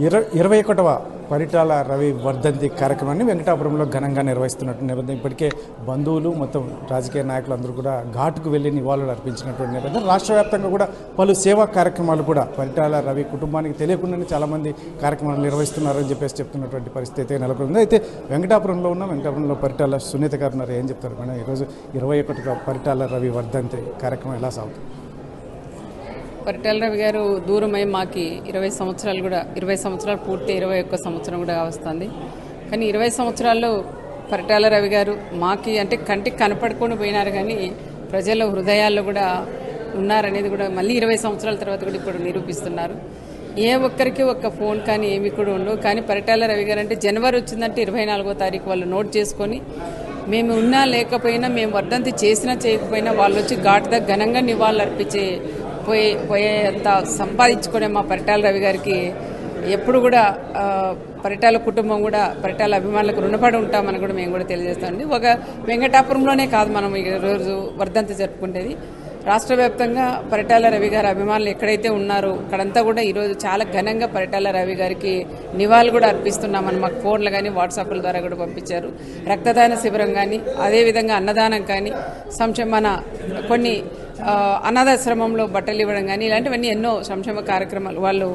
21వ పరిటాల రవి వర్ధంతి కార్యక్రమాన్ని వెంకటాపురంలో ఘనంగా నిర్వహిస్తున్నట్టు నేపథ్యం ఇప్పటికే బంధువులు మొత్తం రాజకీయ నాయకులు అందరూ కూడా ఘాటుకు వెళ్లి నివాళులు అర్పించినటువంటి నేపథ్యం రాష్ట్ర వ్యాప్తంగా కూడా పలు సేవా కార్యక్రమాలు కూడా పరిటాల రవి కుటుంబానికి తెలియకుండానే చాలామంది కార్యక్రమాలు నిర్వహిస్తున్నారని చెప్పేసి చెప్తున్నటువంటి పరిస్థితి అయితే నెలకొంది. అయితే వెంకటాపురంలో పరిటాల సునీత గారు ఉన్నారు. ఏం చెప్తారు మేడం? ఈరోజు 21వ పరిటాల రవి వర్ధంతి కార్యక్రమం ఎలా సాగుతుంది? పరిటాల రవి గారు దూరమై మాకి 20 సంవత్సరాలు పూర్తి 21 సంవత్సరం కూడా వస్తుంది. కానీ 20 సంవత్సరాల్లో పరిటాల రవి గారు మాకి అంటే కంటికి కనపడుకొని పోయినారు, కానీ ప్రజల హృదయాల్లో కూడా ఉన్నారనేది కూడా మళ్ళీ 20 సంవత్సరాల తర్వాత కూడా ఇప్పుడు నిరూపిస్తున్నారు. ఏ ఒక్కరికి ఒక్క ఫోన్ కానీ ఏమి కూడా ఉండవు. కానీ పరిటాల రవి గారు అంటే జనవరి వచ్చిందంటే 24వ తారీఖు వాళ్ళు నోట్ చేసుకొని మేము ఉన్నా లేకపోయినా, మేము వర్ధంతి చేసినా చేయకపోయినా వాళ్ళు వచ్చి ఘాటు దగ్గర ఘనంగా నివాళులు అర్పించే పోయేంత సంపాదించుకునే మా పరిటాల రవి గారికి ఎప్పుడు కూడా పరిటాల కుటుంబం కూడా పరిటాల అభిమానులకు రుణపడి ఉంటామని కూడా మేము కూడా తెలియజేస్తామండి. ఒక వెంకటాపురంలోనే కాదు మనం ఈరోజు వర్ధంతి జరుపుకునేది, రాష్ట్ర వ్యాప్తంగా పరిటాల రవి గారి అభిమానులు ఎక్కడైతే ఉన్నారో అక్కడంతా కూడా ఈరోజు చాలా ఘనంగా పరిటాల రవి గారికి నివాళులు కూడా అర్పిస్తున్నామని మాకు ఫోన్లు కానీ వాట్సాప్ల ద్వారా కూడా పంపించారు. రక్తదాన శిబిరం కానీ, అదేవిధంగా అన్నదానం కానీ, మన కొన్ని అనాథాశ్రమంలో బట్టలు ఇవ్వడం కానీ ఇలాంటివన్నీ ఎన్నో సంక్షేమ కార్యక్రమాలు వాళ్ళు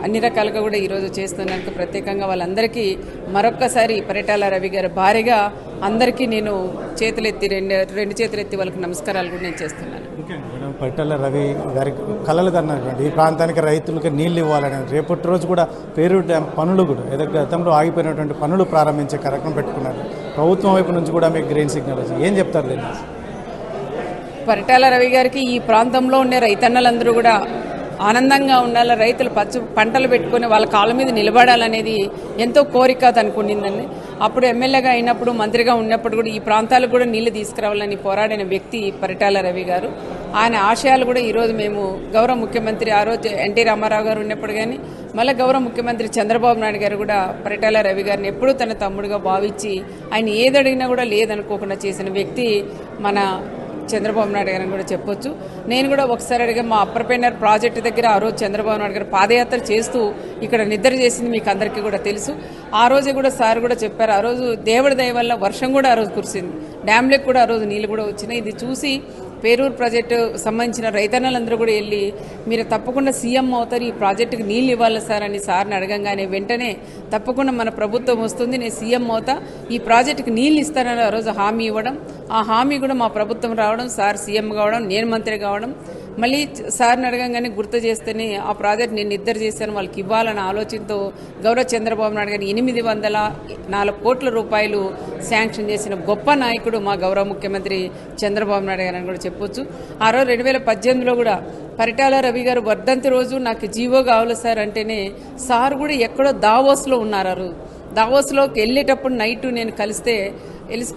అన్ని రకాలుగా కూడా ఈరోజు చేస్తున్నందుకు ప్రత్యేకంగా వాళ్ళందరికీ మరొక్కసారి పరిటాల రవి గారు భారీగా అందరికీ నేను రెండు చేతులెత్తి వాళ్ళకి నమస్కారాలు కూడా నేను చేస్తున్నాను. పరిటాల రవి గారి కళలు కన్నటువంటి ఈ ప్రాంతానికి రైతులకి నీళ్ళు ఇవ్వాలని రేపటి రోజు కూడా పేరు డ్యామ్ పనులు కూడా ఏదో గతంలో ఆగిపోయినటువంటి పనులు ప్రారంభించే కార్యక్రమం పెట్టుకున్నారు. ప్రభుత్వం వైపు నుంచి కూడా మీకు గ్రీన్ సిగ్నల్ వచ్చింది. ఏం చెప్తారు దీన్ని? పరిటాల రవి గారికి ఈ ప్రాంతంలో ఉండే రైతన్నలందరూ కూడా ఆనందంగా ఉండాలి, రైతులు పంటలు పెట్టుకుని వాళ్ళ కాళ్ళ మీద నిలబడాలనేది ఎంతో కోరిక అనుకునిందండి. అప్పుడు ఎమ్మెల్యేగా అయినప్పుడు, మంత్రిగా ఉన్నప్పుడు కూడా ఈ ప్రాంతాలకు కూడా నీళ్లు తీసుకురావాలని పోరాడిన వ్యక్తి పరిటాల రవి గారు. ఆయన ఆశయాలు కూడా ఈరోజు మేము గౌరవ ముఖ్యమంత్రి ఆ రోజు ఎన్టీ రామారావు గారు ఉన్నప్పుడు కానీ, మళ్ళీ గౌరవ ముఖ్యమంత్రి చంద్రబాబు నాయుడు గారు కూడా పరిటాల రవి గారిని ఎప్పుడూ తన తమ్ముడుగా భావించి ఆయన ఏదడిగినా కూడా లేదనుకోకుండా చేసిన వ్యక్తి మన చంద్రబాబు నాయుడు గారిని కూడా చెప్పొచ్చు. నేను కూడా ఒకసారి అడిగా మా అప్పర్పెన్నర్ ప్రాజెక్టు దగ్గర ఆ రోజు చంద్రబాబు నాయుడు గారు పాదయాత్ర చేస్తూ ఇక్కడ నిద్ర చేసింది మీకు అందరికీ కూడా తెలుసు. ఆ రోజే కూడా సార్ కూడా చెప్పారు, ఆ రోజు దేవుడి దయ వల్ల వర్షం కూడా ఆ రోజు కురిసింది, డ్యామ్లకు కూడా ఆ రోజు నీళ్ళు కూడా వచ్చినాయి. ఇది చూసి పేరూరు ప్రాజెక్టు సంబంధించిన రైతన్నలందరూ కూడా వెళ్ళి మీరు తప్పకుండా సీఎం అవుతారు, ఈ ప్రాజెక్టుకి నీళ్ళు ఇవ్వాలి సార్ అని సార్ని అడగంగానే వెంటనే తప్పకుండా మన ప్రభుత్వం వస్తుంది, నేను సీఎం అవుతా, ఈ ప్రాజెక్టుకి నీళ్ళు ఇస్తానని ఆ రోజు హామీ ఇవ్వడం, ఆ హామీ కూడా మా ప్రభుత్వం రావడం, సార్ సీఎం కావడం, నేను మంత్రి కావడం, మళ్ళీ సార్ని అడగంగానే గుర్తు చేస్తేనే ఆ ప్రాజెక్ట్ నేను నిద్ర చేశాను వాళ్ళకి ఇవ్వాలన్న ఆలోచనతో గౌరవ చంద్రబాబు నాయుడు గారిని 804 కోట్ల రూపాయలు శాంక్షన్ చేసిన గొప్ప నాయకుడు మా గౌరవ ముఖ్యమంత్రి చంద్రబాబు నాయుడు గారని కూడా చెప్పొచ్చు. ఆ రోజు 2018లో కూడా పరిటాల రవి గారు వర్ధంతి రోజు నాకు జీవో కావాలి సార్ అంటేనే సార్ కూడా ఎక్కడో దావోస్లో ఉన్నారు. దావోస్లోకి వెళ్ళేటప్పుడు నైట్ నేను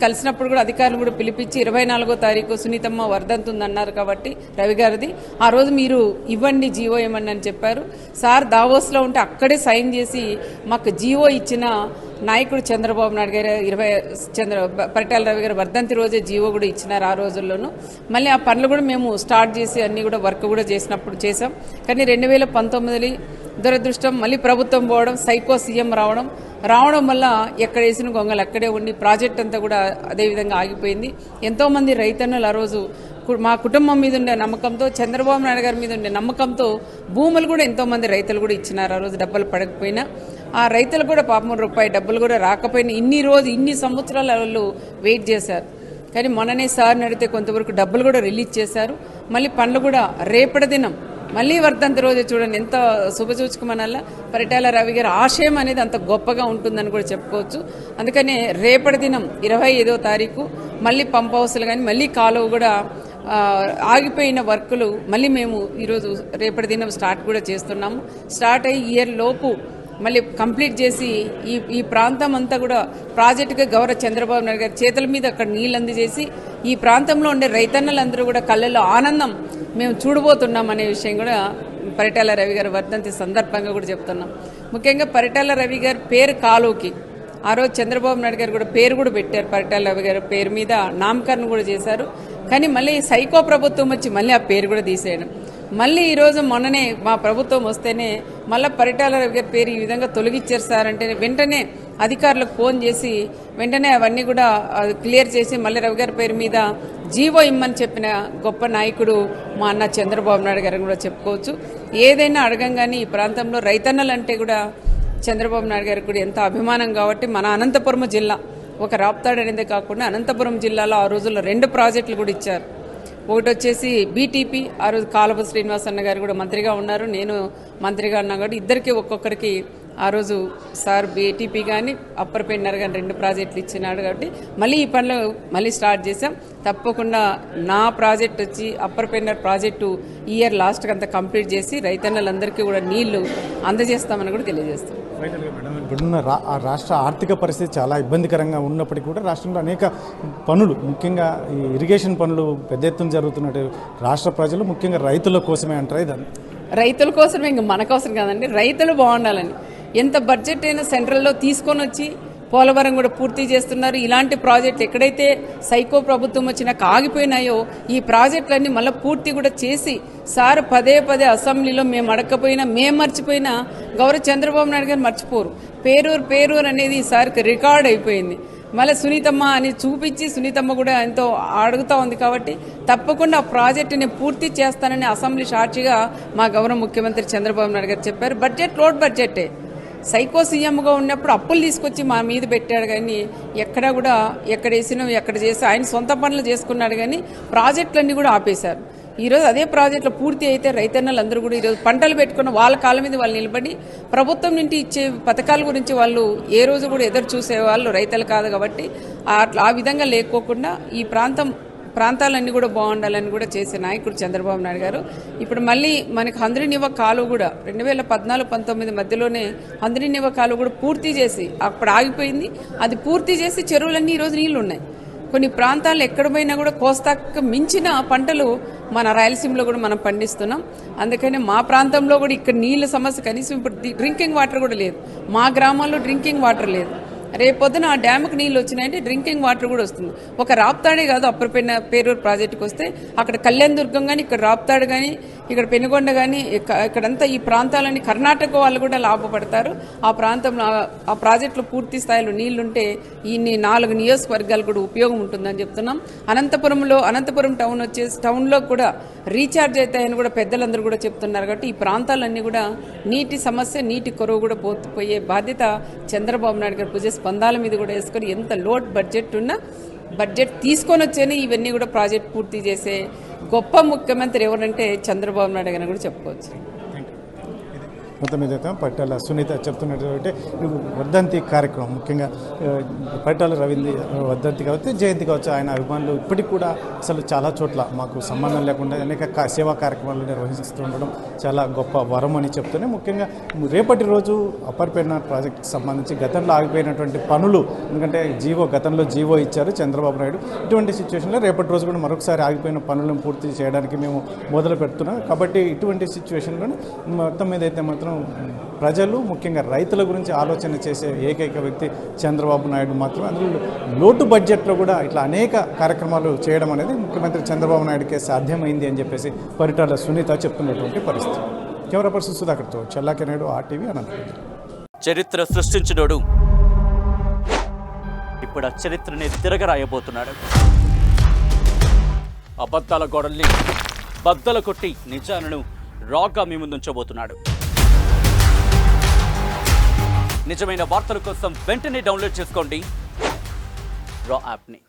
కలిసినప్పుడు కూడా అధికారులు కూడా పిలిపించి 24వ తారీఖు సునీతమ్మ వర్ధంతి ఉందన్నారు కాబట్టి రవి గారిది, ఆ రోజు మీరు ఇవ్వండి జీవో ఇవ్వండి అని చెప్పారు. సార్ దావోస్లో ఉంటే అక్కడే సైన్ చేసి మాకు జీవో ఇచ్చిన నాయకుడు చంద్రబాబు నాయుడు గారు పరిటాల రవి గారు వర్ధంతి రోజే జీవో కూడా ఇచ్చినారు ఆ రోజుల్లోనూ. మళ్ళీ ఆ పనులు కూడా మేము స్టార్ట్ చేసి అన్నీ కూడా వర్క్ కూడా చేసినప్పుడు చేసాం. కానీ 2019 దురదృష్టం మళ్ళీ ప్రభుత్వం పోవడం, సైకో సీఎం రావడం వల్ల ఎక్కడ వేసిన గొంగలు అక్కడే ఉండి ప్రాజెక్ట్ అంతా కూడా అదేవిధంగా ఆగిపోయింది. ఎంతోమంది రైతన్నులు ఆ రోజు మా కుటుంబం మీద ఉండే నమ్మకంతో, చంద్రబాబు నాయుడు గారి మీద ఉండే నమ్మకంతో భూములు కూడా ఎంతోమంది రైతులు కూడా ఇచ్చినారు. ఆ రోజు డబ్బులు పడకపోయినా ఆ రైతులు కూడా పాపం రూపాయి డబ్బులు కూడా రాకపోయినా ఇన్ని సంవత్సరాలు వాళ్ళు వెయిట్ చేశారు. కానీ మొన్ననే సార్ని అడిగితే కొంతవరకు డబ్బులు కూడా రిలీజ్ చేశారు. మళ్ళీ పనులు కూడా రేపటి దినం మళ్ళీ వర్ధంతి రోజు చూడండి ఎంత శుభసూచకమనల్లా పరిటాల రవి గారి ఆశయం అనేది అంత గొప్పగా ఉంటుందని కూడా చెప్పుకోవచ్చు. అందుకనే రేపటి దినం 25వ తారీఖు మళ్ళీ పంప్ హౌస్లు కానీ మళ్ళీ కాలువ కూడా ఆగిపోయిన వర్కులు మళ్ళీ మేము ఈరోజు రేపటి దినం స్టార్ట్ కూడా చేస్తున్నాము. స్టార్ట్ అయ్యి ఇయర్ లోపు మళ్ళీ కంప్లీట్ చేసి ఈ ప్రాంతం అంతా కూడా ప్రాజెక్టుగా గౌరవ చంద్రబాబు నాయుడు గారి చేతుల మీద అక్కడ నీళ్ళు అందజేసి ఈ ప్రాంతంలో ఉండే రైతన్నలందరూ కూడా కళ్ళల్లో ఆనందం మేము చూడబోతున్నాం అనే విషయం కూడా పరిటాల రవి గారి వర్ధంతి సందర్భంగా కూడా చెప్తున్నాం. ముఖ్యంగా పరిటాల రవి గారి పేరు కాలువకి ఆ రోజు చంద్రబాబు నాయుడు గారు కూడా పేరు కూడా పెట్టారు, పరిటాల రవి గారి పేరు మీద నామకరణం కూడా చేశారు. కానీ మళ్ళీ సైకో ప్రభుత్వం వచ్చి మళ్ళీ ఆ పేరు కూడా తీసేయడం, మళ్ళీ ఈరోజు మొన్ననే మా ప్రభుత్వం వస్తేనే మళ్ళీ పరిటాల రవి గారి పేరు ఈ విధంగా తొలగించారు సార్ అంటే వెంటనే అధికారులకు ఫోన్ చేసి వెంటనే అవన్నీ కూడా క్లియర్ చేసి మళ్ళీ రవి గారి పేరు మీద జీవో ఇమ్మని చెప్పిన గొప్ప నాయకుడు మా అన్న చంద్రబాబు నాయుడు గారిని కూడా చెప్పుకోవచ్చు. ఏదైనా అడగంగానే ఈ ప్రాంతంలో రైతన్నలంటే కూడా చంద్రబాబు నాయుడు గారికి కూడా ఎంత అభిమానం కాబట్టి మన అనంతపురం జిల్లా ఒక రాప్తాడు అనేది కాకుండా అనంతపురం జిల్లాలో ఆ రోజుల్లో 2 ప్రాజెక్టులు కూడా ఇచ్చారు. ఒకటి వచ్చేసి బీటీపీ, ఆ రోజు కాలపు శ్రీనివాస్ అన్న గారు కూడా మంత్రిగా ఉన్నారు, నేను మంత్రిగా ఉన్నా కాబట్టి ఇద్దరికి ఒక్కొక్కరికి ఆ రోజు సార్ బీటీపీ కానీ అప్పర్ పెన్నర్ కానీ 2 ప్రాజెక్టులు ఇచ్చినాడు. కాబట్టి మళ్ళీ ఈ పనులు మళ్ళీ స్టార్ట్ చేసాం. తప్పకుండా నా ప్రాజెక్ట్ వచ్చి అప్పర్ పెన్నర్ ప్రాజెక్టు ఈ ఇయర్ లాస్ట్కి అంతా కంప్లీట్ చేసి రైతన్నలందరికీ కూడా నీళ్లు అందజేస్తామని కూడా తెలియజేస్తాం. ఇప్పుడున్న రాష్ట్ర ఆర్థిక పరిస్థితి చాలా ఇబ్బందికరంగా ఉన్నప్పటికీ కూడా రాష్ట్రంలో అనేక పనులు, ముఖ్యంగా ఈ ఇరిగేషన్ పనులు పెద్ద ఎత్తున జరుగుతున్నట్టు రాష్ట్ర ప్రజలు ముఖ్యంగా రైతుల కోసమే అంటారు. ఇది రైతుల కోసమే, ఇంకా మన కోసం కాదండి, రైతులు బాగుండాలని ఎంత బడ్జెట్ అయినా సెంట్రల్లో తీసుకొని వచ్చి పోలవరం కూడా పూర్తి చేస్తున్నారు. ఇలాంటి ప్రాజెక్టులు ఎక్కడైతే సైకో ప్రభుత్వం వచ్చినాక ఆగిపోయినాయో ఈ ప్రాజెక్టులన్నీ మళ్ళీ పూర్తి కూడా చేసి సార్ పదే అసెంబ్లీలో మేము అడగకపోయినా మేము మర్చిపోయినా గౌరవ చంద్రబాబు నాయుడు గారు మర్చిపోరు. పేరూరు అనేది ఈసారికి రికార్డ్ అయిపోయింది. మళ్ళీ సునీతమ్మ అని చూపించి సునీతమ్మ కూడా ఎంతో అడుగుతూ ఉంది. కాబట్టి తప్పకుండా ఆ ప్రాజెక్టుని పూర్తి చేస్తానని అసెంబ్లీ సాక్షిగా మా గౌరవ ముఖ్యమంత్రి చంద్రబాబు నాయుడు గారు చెప్పారు. Budget load బడ్జెటే. సైకో సీఎంగా ఉన్నప్పుడు అప్పులు తీసుకొచ్చి మా మీద పెట్టాడు, కానీ ఎక్కడా కూడా ఎక్కడ వేసినా ఎక్కడ చేసి ఆయన సొంత పనులు చేసుకున్నాడు, కానీ ప్రాజెక్టులన్నీ కూడా ఆపేశారు. ఈరోజు అదే ప్రాజెక్టులు పూర్తి అయితే రైతన్నలందరూ కూడా ఈరోజు పంటలు పెట్టుకున్న వాళ్ళ కాళ్ళ మీద వాళ్ళు నిలబడి ప్రభుత్వం నుండి ఇచ్చే పథకాల గురించి వాళ్ళు ఏ రోజు కూడా ఎదురు చూసే వాళ్ళు రైతులు కాదు. కాబట్టి ఆ విధంగా లేకోకుండా ఈ ప్రాంతాలన్నీ కూడా బాగుండాలని కూడా చేసే నాయకుడు చంద్రబాబు నాయుడు గారు. ఇప్పుడు మళ్ళీ మనకి హంద్రీనివ కాలువ కూడా 2014-19 మధ్యలోనే హంద్రీనివ కాలువ కూడా పూర్తి చేసి అప్పుడు ఆగిపోయింది. అది పూర్తి చేసి చెరువులన్నీ ఈరోజు నీళ్లు ఉన్నాయి. కొన్ని ప్రాంతాలు ఎక్కడ పోయినా కూడా కోస్తాకు మించిన పంటలు మన రాయలసీమలో కూడా మనం పండిస్తున్నాం. అందుకని మా ప్రాంతంలో కూడా ఇక్కడ నీళ్ళ సమస్య కనీసం ఇప్పుడు డ్రింకింగ్ వాటర్ కూడా లేదు. మా గ్రామాల్లో డ్రింకింగ్ వాటర్ లేదు. రేపొద్దున ఆ డ్యామ్కి నీళ్ళు వచ్చినాయంటే డ్రింకింగ్ వాటర్ కూడా వస్తుంది. ఒక రాప్తాడే కాదు, అప్పర్ పేరూరు ప్రాజెక్టుకి వస్తే అక్కడ కళ్యాణదుర్గం కానీ, ఇక్కడ రాప్తాడు కానీ, ఇక్కడ పెనుగొండ కానీ, ఇక్కడంతా ఈ ప్రాంతాలన్నీ కర్ణాటక వాళ్ళు కూడా లాభపడతారు. ఆ ప్రాంతంలో ఆ ప్రాజెక్టులో పూర్తి స్థాయిలో నీళ్లుంటే ఈ 4 నియోజకవర్గాలు కూడా ఉపయోగం ఉంటుందని చెప్తున్నాం. అనంతపురం టౌన్లో కూడా రీఛార్జ్ అవుతాయని కూడా పెద్దలందరూ కూడా చెప్తున్నారు. కాబట్టి ఈ ప్రాంతాలన్నీ కూడా నీటి సమస్య, నీటి కొరవ కూడా పోయే బాధ్యత చంద్రబాబు నాయుడు గారు భుజ స్పందాల మీద కూడా వేసుకొని ఎంత లోడ్ బడ్జెట్ ఉన్నా బడ్జెట్ తీసుకొని వచ్చేనే ఇవన్నీ కూడా ప్రాజెక్ట్ పూర్తి చేసే గొప్ప ముఖ్యమంత్రి ఎవరంటే చంద్రబాబు నాయుడు గారిని కూడా చెప్పుకోవచ్చు. మొత్తం మీద పరిటాల సునీత చెప్తున్నటువంటి వర్ధంతి కార్యక్రమం, ముఖ్యంగా పరిటాల రవీంద్ర వర్ధంతి కావచ్చు, జయంతి కావచ్చు, ఆయన అభిమానులు ఇప్పటికి కూడా అసలు చాలా చోట్ల మాకు సంబంధం లేకుండా అనేక సేవా కార్యక్రమాలు నిర్వహిస్తూ ఉండడం చాలా గొప్ప వరం అని చెప్తూనే, ముఖ్యంగా రేపటి రోజు అప్పర్ పెన్నర్ ప్రాజెక్టుకి సంబంధించి గతంలో ఆగిపోయినటువంటి పనులు, ఎందుకంటే గతంలో జీవో ఇచ్చారు చంద్రబాబు నాయుడు. ఇటువంటి సిచ్యువేషన్లో రేపటి రోజు కూడా మరొకసారి ఆగిపోయిన పనులను పూర్తి చేయడానికి మేము మొదలు పెడుతున్నాం. కాబట్టి ఇటువంటి సిచ్యువేషన్లో మొత్తం మీద అయితే మాత్రం ప్రజలు, ముఖ్యంగా రైతుల గురించి ఆలోచన చేసే ఏకైక వ్యక్తి చంద్రబాబు నాయుడు మాత్రమే. అందులో లోటు బడ్జెట్లో కూడా ఇట్లా అనేక కార్యక్రమాలు చేయడం అనేది ముఖ్యమంత్రి చంద్రబాబు నాయుడుకే సాధ్యమైంది అని చెప్పేసి పరిటాల సునీత చెప్తున్నటువంటి పరిస్థితి. కెమెరా పర్సన్ సుధాకర్తో చెల్లాకి నాయుడు, RTV, అనంతపురం. చరిత్ర సృష్టించినోడు ఇప్పుడు ఆ చరిత్రని తిరగరాయబోతున్నాడు. అబద్ధాల గోడల్ని బద్దలు కొట్టి నిజాలను రాగా మీ ముందుంచబోతున్నాడు. నిజమైన వార్తల కోసం వెంటనే డౌన్లోడ్ చేసుకోండి రా యాప్ని.